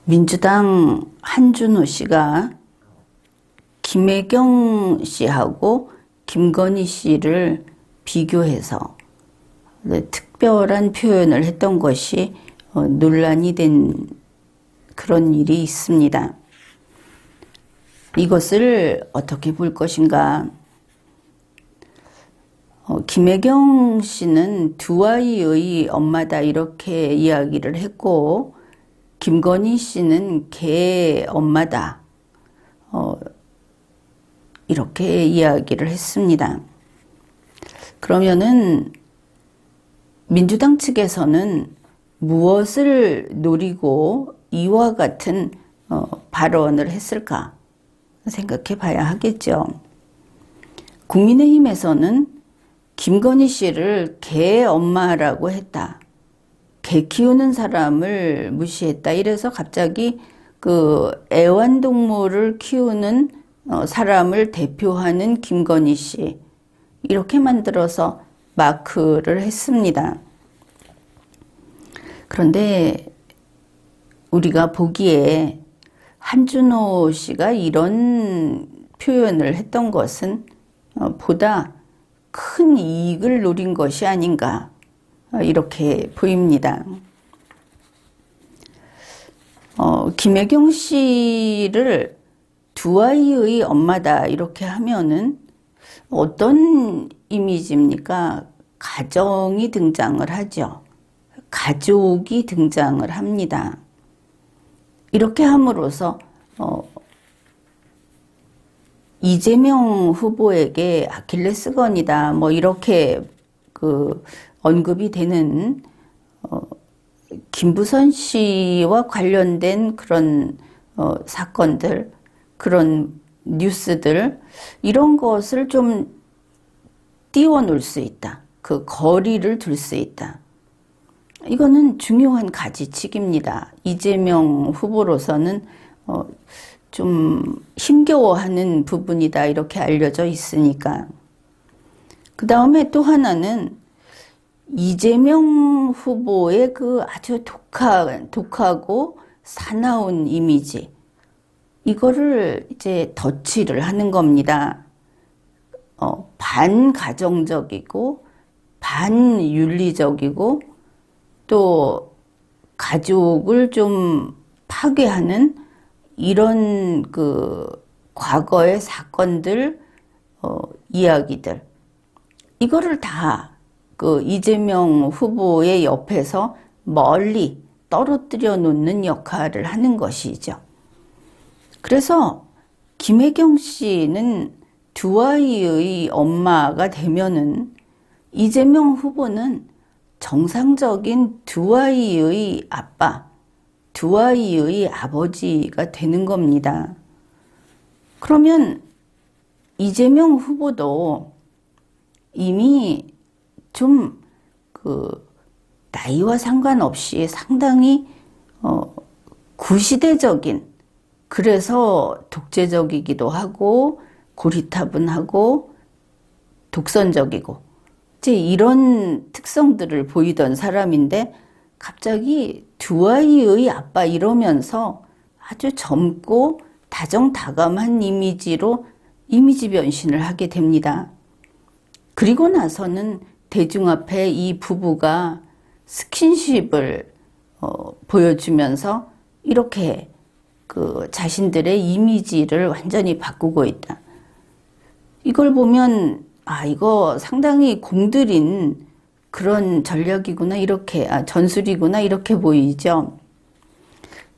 민주당 한준호 씨가 김혜경 씨하고 김건희 씨를 비교해서 특별한 표현을 했던 것이 논란이 된 그런 일이 있습니다. 이것을 어떻게 볼 것인가? 김혜경 씨는 두 아이의 엄마다 이렇게 이야기를 했고, 김건희 씨는 개 엄마다 이렇게 이야기를 했습니다. 그러면은 민주당 측에서는 무엇을 노리고 이와 같은 발언을 했을까 생각해 봐야 하겠죠. 국민의힘에서는 김건희 씨를 개 엄마라고 했다. 개 키우는 사람을 무시했다. 이래서 갑자기 그 애완동물을 키우는 사람을 대표하는 김건희 씨, 이렇게 만들어서 마크를 했습니다. 그런데 우리가 보기에 한준호 씨가 이런 표현을 했던 것은 보다 큰 이익을 노린 것이 아닌가, 이렇게 보입니다. 김혜경 씨를 두 아이의 엄마다 이렇게 하면은 어떤 이미지입니까? 가정이 등장을 하죠. 가족이 등장을 합니다. 이렇게 함으로써 이재명 후보에게 아킬레스건이다, 뭐 이렇게 언급이 되는 김부선 씨와 관련된 그런 사건들, 그런 뉴스들, 이런 것을 좀 띄워놓을 수 있다. 그 거리를 둘 수 있다. 이거는 중요한 가지치기입니다. 이재명 후보로서는 좀 힘겨워하는 부분이다, 이렇게 알려져 있으니까. 그 다음에 또 하나는 이재명 후보의 그 아주 독하고 사나운 이미지, 이거를 이제 덧칠을 하는 겁니다. 반가정적이고 반윤리적이고 또 가족을 좀 파괴하는 이런 그 과거의 사건들, 이야기들, 이거를 다 그 이재명 후보의 옆에서 멀리 떨어뜨려 놓는 역할을 하는 것이죠. 그래서 김혜경 씨는 두 아이의 엄마가 되면은 이재명 후보는 정상적인 두 아이의 아빠, 두 아이의 아버지가 되는 겁니다. 그러면 이재명 후보도 이미 좀 나이와 상관없이 상당히 구시대적인, 그래서 독재적이기도 하고 고리타분하고 독선적이고 이제 이런 특성들을 보이던 사람인데, 갑자기 두 아이의 아빠 이러면서 아주 젊고 다정다감한 이미지로 이미지 변신을 하게 됩니다. 그리고 나서는 대중 앞에 이 부부가 스킨십을 보여주면서 이렇게 그 자신들의 이미지를 완전히 바꾸고 있다. 이걸 보면 이거 상당히 공들인 그런 전략이구나, 이렇게 전술이구나, 이렇게 보이죠.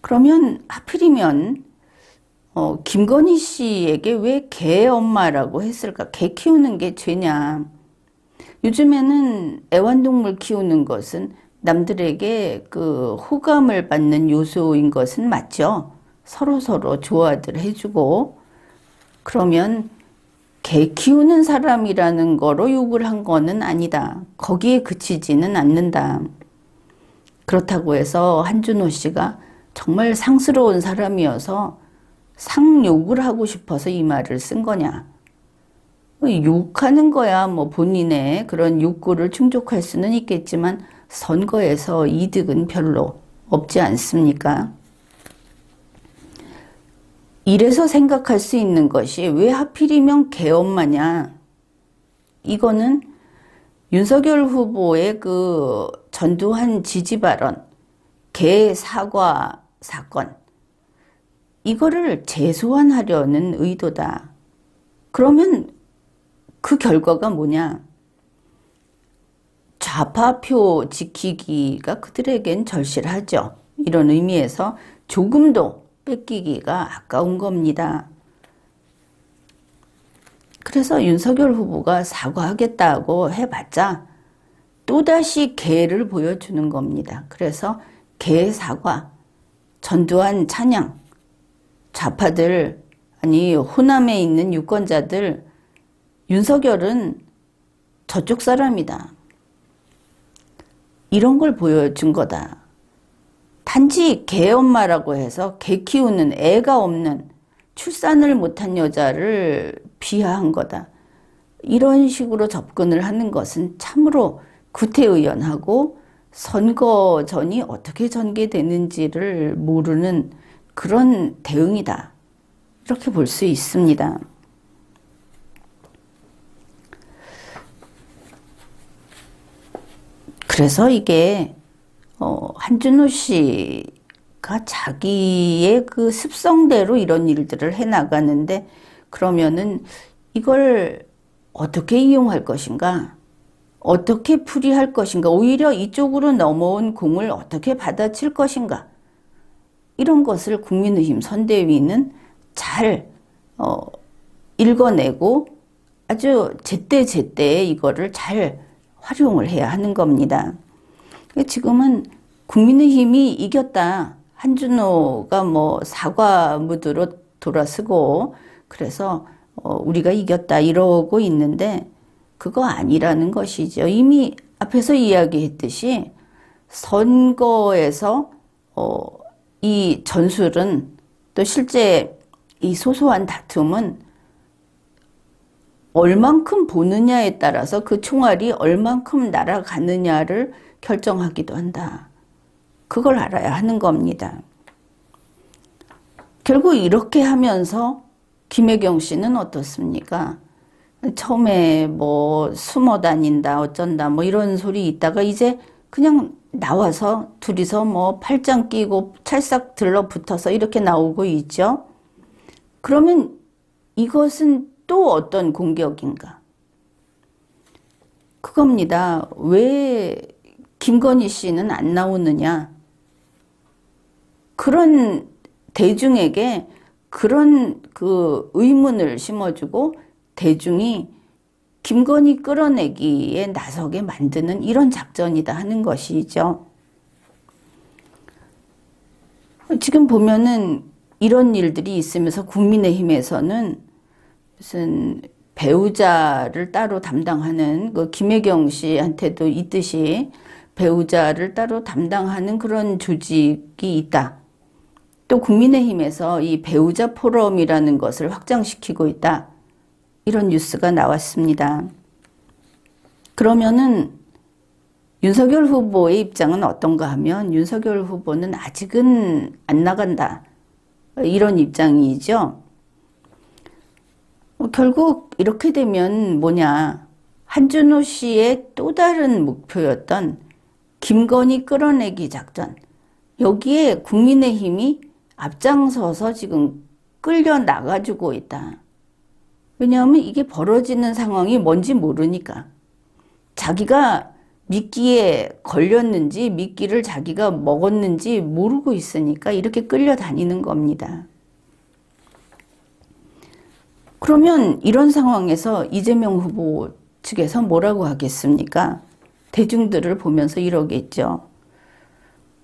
그러면 하필이면 김건희 씨에게 왜 개 엄마라고 했을까? 개 키우는 게 죄냐? 요즘에는 애완동물 키우는 것은 남들에게 그 호감을 받는 요소인 것은 맞죠. 서로 좋아들 해주고. 그러면 개 키우는 사람이라는 거로 욕을 한 거는 아니다. 거기에 그치지는 않는다. 그렇다고 해서 한준호 씨가 정말 상스러운 사람이어서 상욕을 하고 싶어서 이 말을 쓴 거냐? 욕하는 거야 뭐 본인의 그런 욕구를 충족할 수는 있겠지만 선거에서 이득은 별로 없지 않습니까? 이래서 생각할 수 있는 것이 왜 하필이면 개엄마냐. 이거는 윤석열 후보의 그 전두환 지지 발언, 개 사과 사건, 이거를 재소환하려는 의도다. 그러면 그 결과가 뭐냐? 좌파표 지키기가 그들에겐 절실하죠. 이런 의미에서 조금도 뺏기기가 아까운 겁니다. 그래서 윤석열 후보가 사과하겠다고 해봤자 또다시 개를 보여주는 겁니다. 그래서 개 사과, 전두환 찬양, 좌파들, 아니 호남에 있는 유권자들, 윤석열은 저쪽 사람이다. 이런 걸 보여준 거다. 단지 개엄마라고 해서 개 키우는 애가 없는 출산을 못한 여자를 비하한 거다. 이런 식으로 접근을 하는 것은 참으로 구태의연하고 선거 전이 어떻게 전개되는지를 모르는 그런 대응이다. 이렇게 볼 수 있습니다. 그래서 이게 한준호 씨가 자기의 그 습성대로 이런 일들을 해나가는데 그러면은 이걸 어떻게 이용할 것인가? 어떻게 풀이할 것인가? 오히려 이쪽으로 넘어온 공을 어떻게 받아칠 것인가? 이런 것을 국민의힘 선대위는 잘 읽어내고 아주 제때제때 이거를 잘 활용을 해야 하는 겁니다. 지금은 국민의힘이 이겼다. 한준호가 뭐 사과 무드로 돌아서고 그래서 우리가 이겼다 이러고 있는데 그거 아니라는 것이죠. 이미 앞에서 이야기했듯이 선거에서 이 전술은 또 실제 이 소소한 다툼은 얼만큼 보느냐에 따라서 그 총알이 얼만큼 날아가느냐를 결정하기도 한다. 그걸 알아야 하는 겁니다. 결국 이렇게 하면서 김혜경 씨는 어떻습니까? 처음에 뭐 숨어 다닌다 어쩐다 뭐 이런 소리 있다가 이제 그냥 나와서 둘이서 뭐 팔짱 끼고 찰싹 들러붙어서 이렇게 나오고 있죠. 그러면 이것은 또 어떤 공격인가? 그겁니다. 왜 김건희 씨는 안 나오느냐? 그런 대중에게 그런 그 의문을 심어주고 대중이 김건희 끌어내기에 나서게 만드는 이런 작전이다 하는 것이죠. 지금 보면은 이런 일들이 있으면서 국민의힘에서는 무슨 배우자를 따로 담당하는 그 김혜경 씨한테도 있듯이 배우자를 따로 담당하는 그런 조직이 있다. 또 국민의힘에서 이 배우자 포럼이라는 것을 확장시키고 있다. 이런 뉴스가 나왔습니다. 그러면은 윤석열 후보의 입장은 어떤가 하면 윤석열 후보는 아직은 안 나간다. 이런 입장이죠. 결국 이렇게 되면 뭐냐. 한준호 씨의 또 다른 목표였던 김건희 끌어내기 작전. 여기에 국민의힘이 앞장서서 지금 끌려 나가지고 있다. 왜냐하면 이게 벌어지는 상황이 뭔지 모르니까. 자기가 미끼에 걸렸는지 미끼를 자기가 먹었는지 모르고 있으니까 이렇게 끌려다니는 겁니다. 그러면 이런 상황에서 이재명 후보 측에서 뭐라고 하겠습니까? 대중들을 보면서 이러겠죠.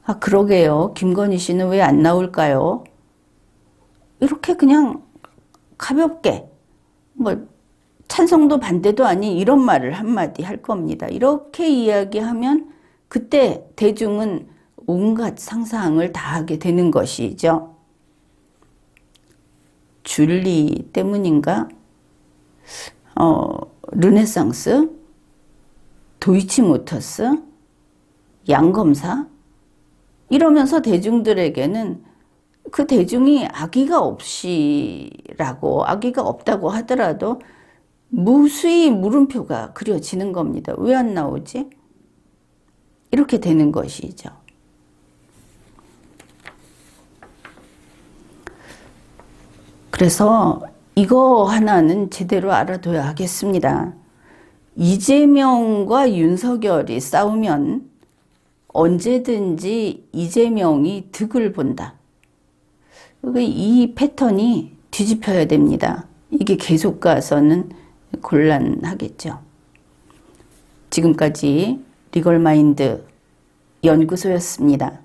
아, 그러게요. 김건희 씨는 왜 안 나올까요? 이렇게 그냥 가볍게 뭐 찬성도 반대도 아닌 이런 말을 한마디 할 겁니다. 이렇게 이야기하면 그때 대중은 온갖 상상을 다 하게 되는 것이죠. 줄리 때문인가? 르네상스? 도이치모터스? 양검사? 이러면서 대중들에게는 그 대중이 악의가 없다고 하더라도 무수히 물음표가 그려지는 겁니다. 왜 안 나오지? 이렇게 되는 것이죠. 그래서 이거 하나는 제대로 알아둬야 하겠습니다. 이재명과 윤석열이 싸우면 언제든지 이재명이 득을 본다. 이 패턴이 뒤집혀야 됩니다. 이게 계속 가서는 곤란하겠죠. 지금까지 리걸마인드 연구소였습니다.